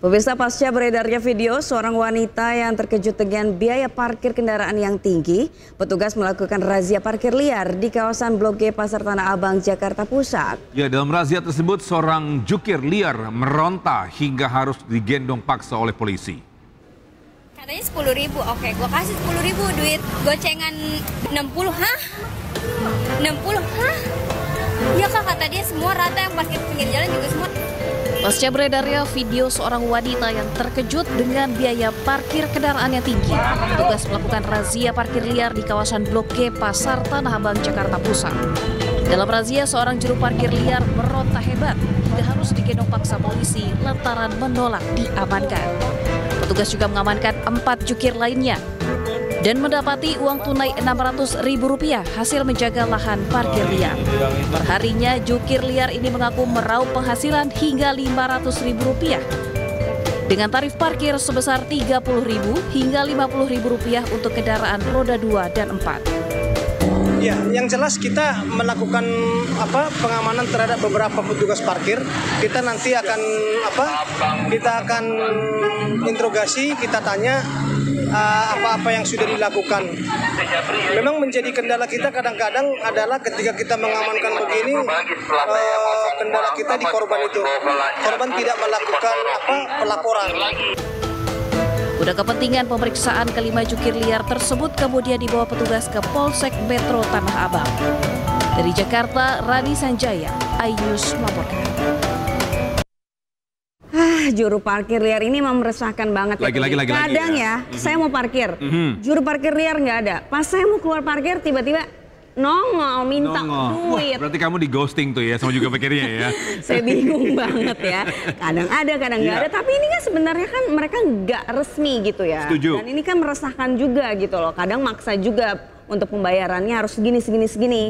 Pemirsa, pasca beredarnya video seorang wanita yang terkejut dengan biaya parkir kendaraan yang tinggi, petugas melakukan razia parkir liar di kawasan Blok G Pasar Tanah Abang, Jakarta Pusat. Ya, dalam razia tersebut seorang jukir liar meronta hingga harus digendong paksa oleh polisi. Katanya 10.000, oke, gue kasih 10.000 duit gocengan 60, hah? 60, hah? Ya kak, kata dia semua rata yang parkir pinggir jalan juga semua. Pasca beredarnya video seorang wanita yang terkejut dengan biaya parkir kendaraan yang tinggi, petugas melakukan razia parkir liar di kawasan Blok G Pasar Tanah Abang, Jakarta Pusat. Dalam razia, seorang juru parkir liar meronta hebat hingga harus digendong paksa polisi lantaran menolak diamankan. Petugas juga mengamankan 4 jukir lainnya dan mendapati uang tunai Rp600.000 hasil menjaga lahan parkir liar. Perharinya, jukir liar ini mengaku meraup penghasilan hingga Rp500.000 dengan tarif parkir sebesar Rp30.000 hingga Rp50.000 untuk kendaraan roda 2 dan 4. Ya, yang jelas kita melakukan pengamanan terhadap beberapa petugas parkir. Kita nanti akan kita akan interogasi, kita tanya apa-apa yang sudah dilakukan. Memang menjadi kendala kita kadang-kadang adalah ketika kita mengamankan begini, kendala kita di korban itu. Korban tidak melakukan pelaporan. Guna kepentingan pemeriksaan, kelima jukir liar tersebut kemudian dibawa petugas ke Polsek Metro Tanah Abang. Dari Jakarta, Rani Sanjaya, iNews melaporkan. Juru parkir liar ini memang meresahkan banget. Kadang ya, saya mau parkir, juru parkir liar nggak ada. Pas saya mau keluar parkir, tiba-tiba nongol minta duit. Wah, berarti kamu di ghosting tuh ya sama juga parkirnya ya. Saya bingung banget ya. Kadang ada, kadang nggak ada. Tapi ini kan sebenarnya kan mereka nggak resmi gitu ya. Setuju. Dan ini kan meresahkan juga gitu loh. Kadang maksa juga untuk pembayarannya harus segini.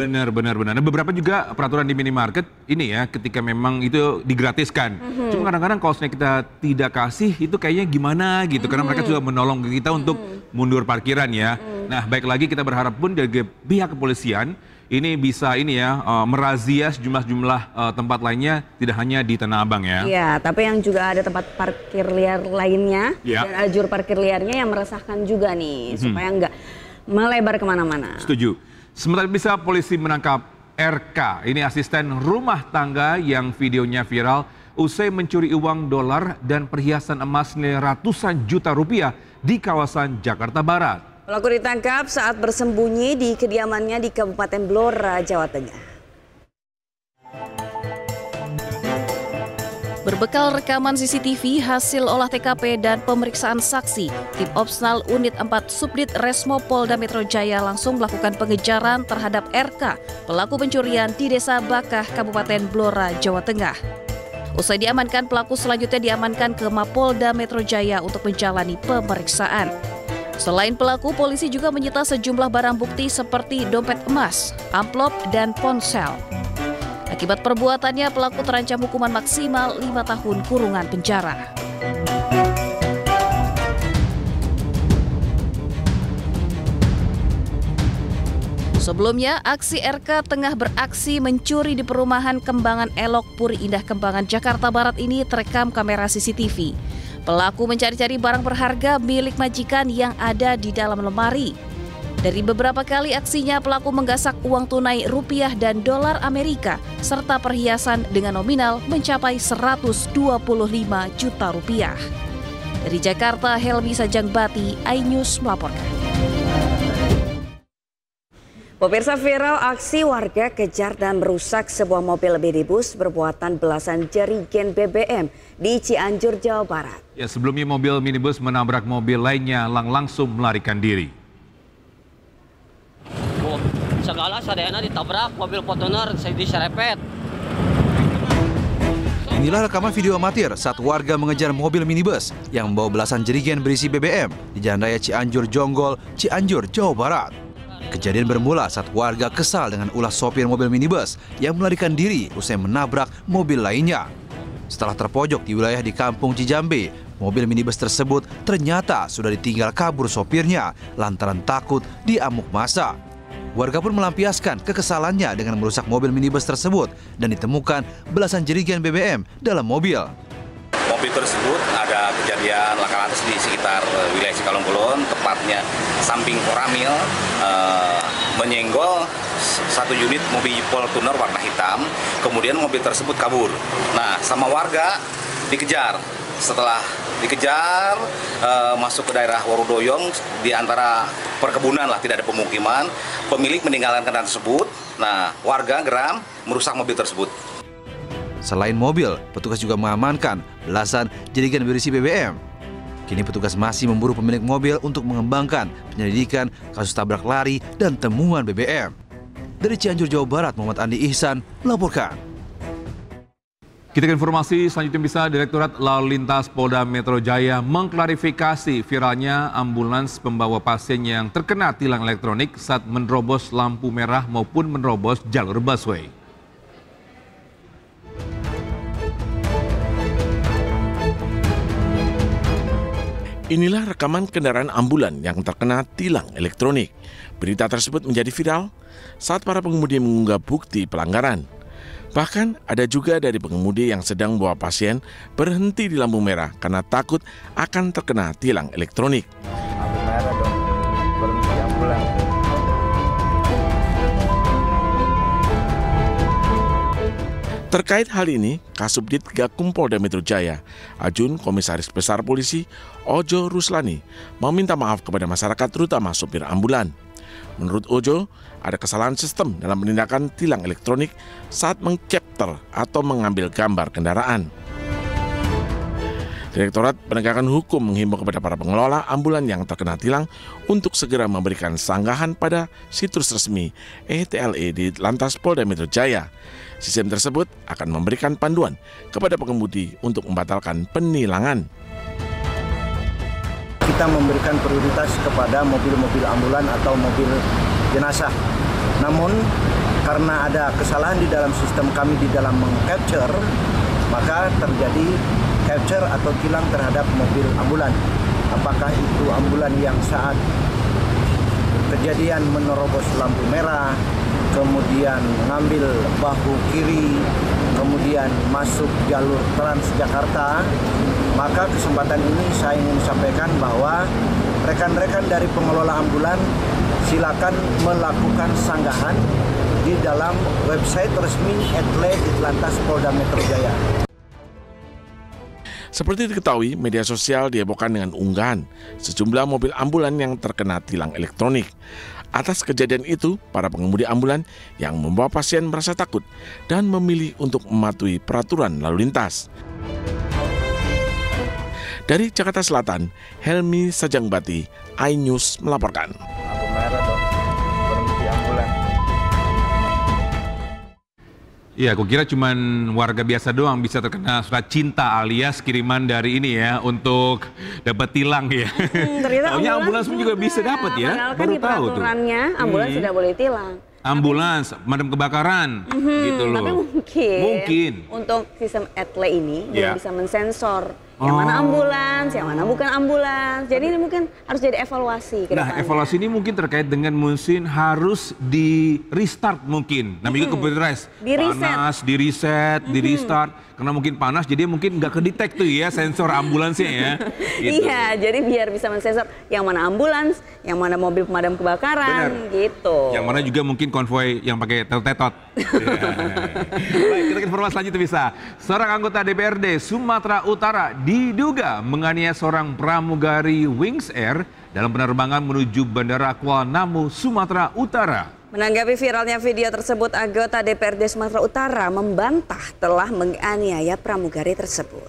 Benar. Nah, beberapa juga peraturan di minimarket ini ya, ketika memang itu digratiskan. Cuma kadang-kadang kalau kita tidak kasih itu kayaknya gimana gitu, karena mereka juga menolong kita untuk mundur parkiran ya. Nah, baik lagi kita berharap pun dari pihak kepolisian ini bisa merazia sejumlah tempat lainnya, tidak hanya di Tanah Abang ya. Iya, tapi yang juga ada tempat parkir liar lainnya dan ada juru parkir liarnya yang meresahkan juga nih, supaya nggak melebar kemana-mana. Setuju. Sementara bisa polisi menangkap RK, ini asisten rumah tangga yang videonya viral usai mencuri uang dolar dan perhiasan emas nilai ratusan juta rupiah di kawasan Jakarta Barat. Pelaku ditangkap saat bersembunyi di kediamannya di Kabupaten Blora, Jawa Tengah. Berbekal rekaman CCTV, hasil olah TKP dan pemeriksaan saksi, tim Opsnal Unit 4 Subdit Resmo Polda Metro Jaya langsung melakukan pengejaran terhadap RK, pelaku pencurian di Desa Bakah, Kabupaten Blora, Jawa Tengah. Usai diamankan, pelaku selanjutnya diamankan ke Mapolda Metro Jaya untuk menjalani pemeriksaan. Selain pelaku, polisi juga menyita sejumlah barang bukti seperti dompet emas, amplop, dan ponsel. Akibat perbuatannya, pelaku terancam hukuman maksimal 5 tahun kurungan penjara. Sebelumnya, aksi RK tengah beraksi mencuri di perumahan Kembangan Elok, Puri Indah, Kembangan, Jakarta Barat ini terekam kamera CCTV. Pelaku mencari-cari barang berharga milik majikan yang ada di dalam lemari. Dari beberapa kali aksinya, pelaku menggasak uang tunai rupiah dan dolar Amerika, serta perhiasan dengan nominal mencapai 125 juta rupiah. Dari Jakarta, Helmi Sajangbati, iNews melaporkan. Pemirsa, viral aksi warga kejar dan merusak sebuah mobil minibus bermuatan belasan jerigen BBM di Cianjur, Jawa Barat. Ya, sebelumnya mobil minibus menabrak mobil lainnya langsung melarikan diri. Segala sadayana ditabrak mobil Fortuner, saya diserempet. Inilah rekaman video amatir saat warga mengejar mobil minibus yang membawa belasan jerigen berisi BBM di Jalan Raya Cianjur Jonggol, Cianjur, Jawa Barat. Kejadian bermula saat warga kesal dengan ulah sopir mobil minibus yang melarikan diri usai menabrak mobil lainnya. Setelah terpojok di wilayah di Kampung Cijambe, mobil minibus tersebut ternyata sudah ditinggal kabur sopirnya lantaran takut diamuk massa. Warga pun melampiaskan kekesalannya dengan merusak mobil minibus tersebut dan ditemukan belasan jerigen BBM dalam mobil. Mobil tersebut ada lantas di sekitar wilayah Cikalongkulon, tepatnya samping Koramil, menyenggol satu unit mobil Fortuner warna hitam, kemudian mobil tersebut kabur. Nah, sama warga dikejar. Setelah dikejar, masuk ke daerah Warudoyong, di antara perkebunan lah, tidak ada pemukiman, pemilik meninggalkan kendaraan tersebut. Nah, warga geram merusak mobil tersebut. Selain mobil, petugas juga mengamankan belasan jerigen berisi BBM. Kini petugas masih memburu pemilik mobil untuk mengembangkan penyelidikan kasus tabrak lari dan temuan BBM. Dari Cianjur, Jawa Barat, Muhammad Andi Ihsan melaporkan. Kita ke informasi selanjutnya. Bisa Direktorat Lalu Lintas Polda Metro Jaya mengklarifikasi viralnya ambulans pembawa pasien yang terkena tilang elektronik saat menerobos lampu merah maupun menerobos jalur busway. Inilah rekaman kendaraan ambulan yang terkena tilang elektronik. Berita tersebut menjadi viral saat para pengemudi mengunggah bukti pelanggaran. Bahkan ada juga dari pengemudi yang sedang membawa pasien berhenti di lampu merah karena takut akan terkena tilang elektronik. Lampu merah dong, berhenti ambulan. Terkait hal ini, Kasubdit Gakum Polda Metro Jaya, Ajun Komisaris Besar Polisi Ojo Ruslani, meminta maaf kepada masyarakat terutama sopir ambulan. Menurut Ojo, ada kesalahan sistem dalam penindakan tilang elektronik saat mengcapture atau mengambil gambar kendaraan. Direktorat Penegakan Hukum menghimbau kepada para pengelola ambulan yang terkena tilang untuk segera memberikan sanggahan pada situs resmi ETLE di Lantas Polda Metro Jaya. Sistem tersebut akan memberikan panduan kepada pengemudi untuk membatalkan penilangan. Kita memberikan prioritas kepada mobil-mobil ambulan atau mobil jenazah. Namun karena ada kesalahan di dalam sistem kami di dalam mengcapture, maka terjadi capture atau tilang terhadap mobil ambulan. Apakah itu ambulan yang saat kejadian menerobos lampu merah, kemudian mengambil bahu kiri, kemudian masuk jalur Transjakarta. Maka kesempatan ini saya ingin sampaikan bahwa rekan-rekan dari pengelola ambulan silakan melakukan sanggahan di dalam website resmi ETLE Lantas Polda Metro Jaya. Seperti diketahui, media sosial dihebohkan dengan unggahan sejumlah mobil ambulan yang terkena tilang elektronik. Atas kejadian itu, para pengemudi ambulan yang membawa pasien merasa takut dan memilih untuk mematuhi peraturan lalu lintas. Dari Jakarta Selatan, Helmi Sajangbati, iNews melaporkan. Lampu merah dong, berhenti ambulan. Iya, aku kira cuman warga biasa doang bisa terkena surat cinta alias kiriman dari ini ya untuk dapat tilang ya. Ternyata ambulans pun juga bisa dapat ya. Padahal kan di peraturannya ambulans tidak boleh tilang. Ambulans, pemadam kebakaran, gitu loh. Tapi mungkin untuk sistem ETLE ini belum bisa mensensor yang mana ambulans, yang mana bukan ambulans. Jadi ini mungkin harus jadi evaluasi ke depannya. Evaluasi ini mungkin terkait dengan mungkin harus di restart mungkin. Namanya computerized. Panas, di reset, di restart. Karena mungkin panas, jadi mungkin nggak kedetek tuh ya sensor ambulansnya ya. Gitu. Iya, jadi biar bisa mensensor yang mana ambulans, yang mana mobil pemadam kebakaran, gitu. Yang mana juga mungkin konvoi yang pakai tetot. Baik, kita ke informasi selanjutnya bisa. Seorang anggota DPRD Sumatera Utara diduga menganiaya seorang pramugari Wings Air dalam penerbangan menuju Bandara Kuala Namu, Sumatera Utara. Menanggapi viralnya video tersebut, anggota DPRD Sumatera Utara membantah telah menganiaya pramugari tersebut.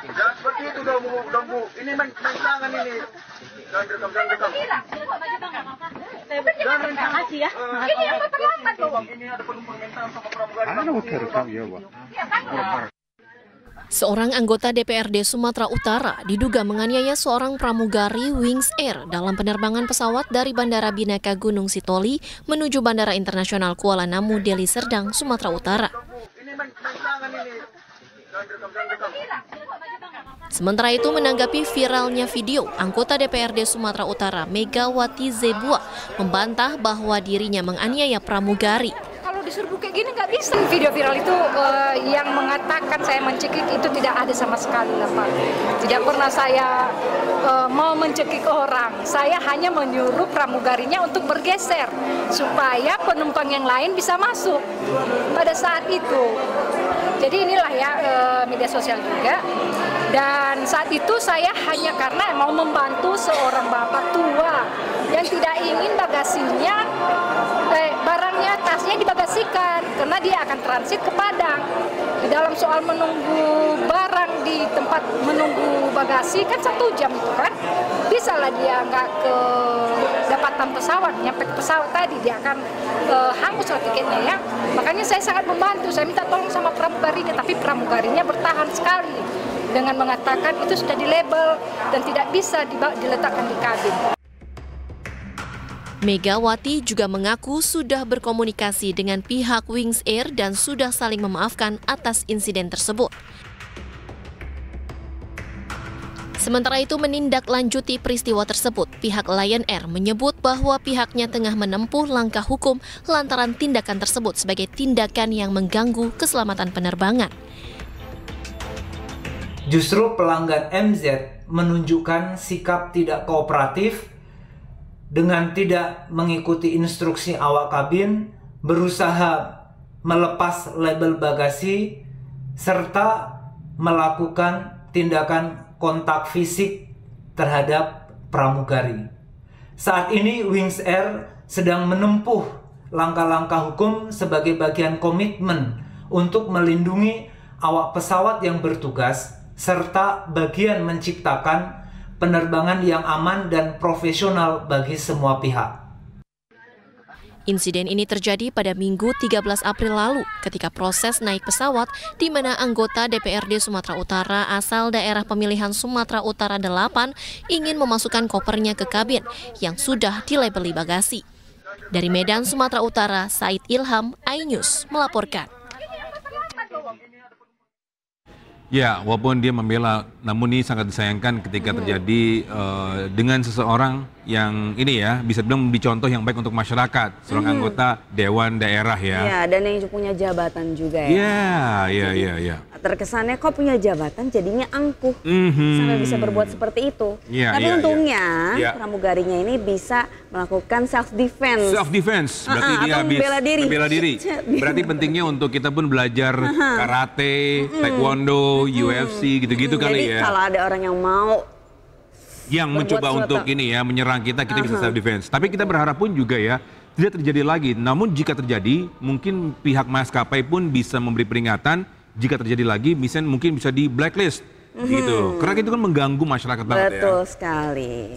Jangan seperti itu dong Bu. Ini main tangan ini. Jangan rekam. Ini yang terlambat tuh. Ini ada permintaan sama pramugari. Seorang anggota DPRD Sumatera Utara diduga menganiaya seorang pramugari Wings Air dalam penerbangan pesawat dari Bandara Bineka Gunung Sitoli menuju Bandara Internasional Kuala Namu, Deli Serdang, Sumatera Utara. Sementara itu, menanggapi viralnya video, anggota DPRD Sumatera Utara Megawati Zebua membantah bahwa dirinya menganiaya pramugari. Kalau disuruh kayak gini nggak bisa. Video viral itu yang mengatakan saya mencekik itu tidak ada sama sekali lah Pak. Tidak pernah saya mau mencekik orang. Saya hanya menyuruh pramugarinya untuk bergeser supaya penumpang yang lain bisa masuk pada saat itu. Jadi inilah ya media sosial juga. Dan saat itu saya hanya karena mau membantu seorang bapak tua yang tidak ingin bagasinya, barangnya, tasnya dibagasikan karena dia akan transit ke Padang. Di dalam soal menunggu barang di tempat menunggu bagasi kan 1 jam itu kan, bisa lah dia nggak ke dapatan pesawat, nyampe ke pesawat tadi dia akan hangus lah tiketnya ya. Makanya saya sangat membantu, saya minta tolong sama pramugarinya, tapi pramugarinya bertahan sekali dengan mengatakan itu sudah dilabel dan tidak bisa diletakkan di kabin. Megawati juga mengaku sudah berkomunikasi dengan pihak Wings Air dan sudah saling memaafkan atas insiden tersebut. Sementara itu, menindaklanjuti peristiwa tersebut, pihak Lion Air menyebut bahwa pihaknya tengah menempuh langkah hukum lantaran tindakan tersebut sebagai tindakan yang mengganggu keselamatan penerbangan. Justru pelanggan MZ menunjukkan sikap tidak kooperatif dengan tidak mengikuti instruksi awak kabin, berusaha melepas label bagasi, serta melakukan tindakan kontak fisik terhadap pramugari. Saat ini Wings Air sedang menempuh langkah-langkah hukum sebagai bagian komitmen untuk melindungi awak pesawat yang bertugas, serta bagian menciptakan penerbangan yang aman dan profesional bagi semua pihak. Insiden ini terjadi pada Minggu 13 April lalu ketika proses naik pesawat di mana anggota DPRD Sumatera Utara asal daerah pemilihan Sumatera Utara 8 ingin memasukkan kopernya ke kabin yang sudah dilabeli bagasi. Dari Medan, Sumatera Utara, Said Ilham, iNews melaporkan. Ya, walaupun dia membela, namun ini sangat disayangkan ketika terjadi dengan seseorang yang ini ya, bisa bilang memberi contoh yang baik untuk masyarakat, seorang anggota Dewan Daerah ya. Iya, dan yang punya jabatan juga ya. Iya. Terkesannya kok punya jabatan jadinya angkuh, sampai bisa berbuat seperti itu. Tapi untungnya pramugarinya ini bisa melakukan self defense. Self defense, berarti dia habis membela diri. Berarti pentingnya untuk kita pun belajar karate, taekwondo, UFC gitu-gitu kali ya. Jadi kalau ada orang yang mau mencoba untuk ini ya menyerang kita bisa self defense. Tapi kita berharap pun juga ya tidak terjadi lagi. Namun jika terjadi, mungkin pihak maskapai pun bisa memberi peringatan. Jika terjadi lagi, mungkin bisa di blacklist gitu. Karena itu kan mengganggu masyarakat banget ya. Betul sekali.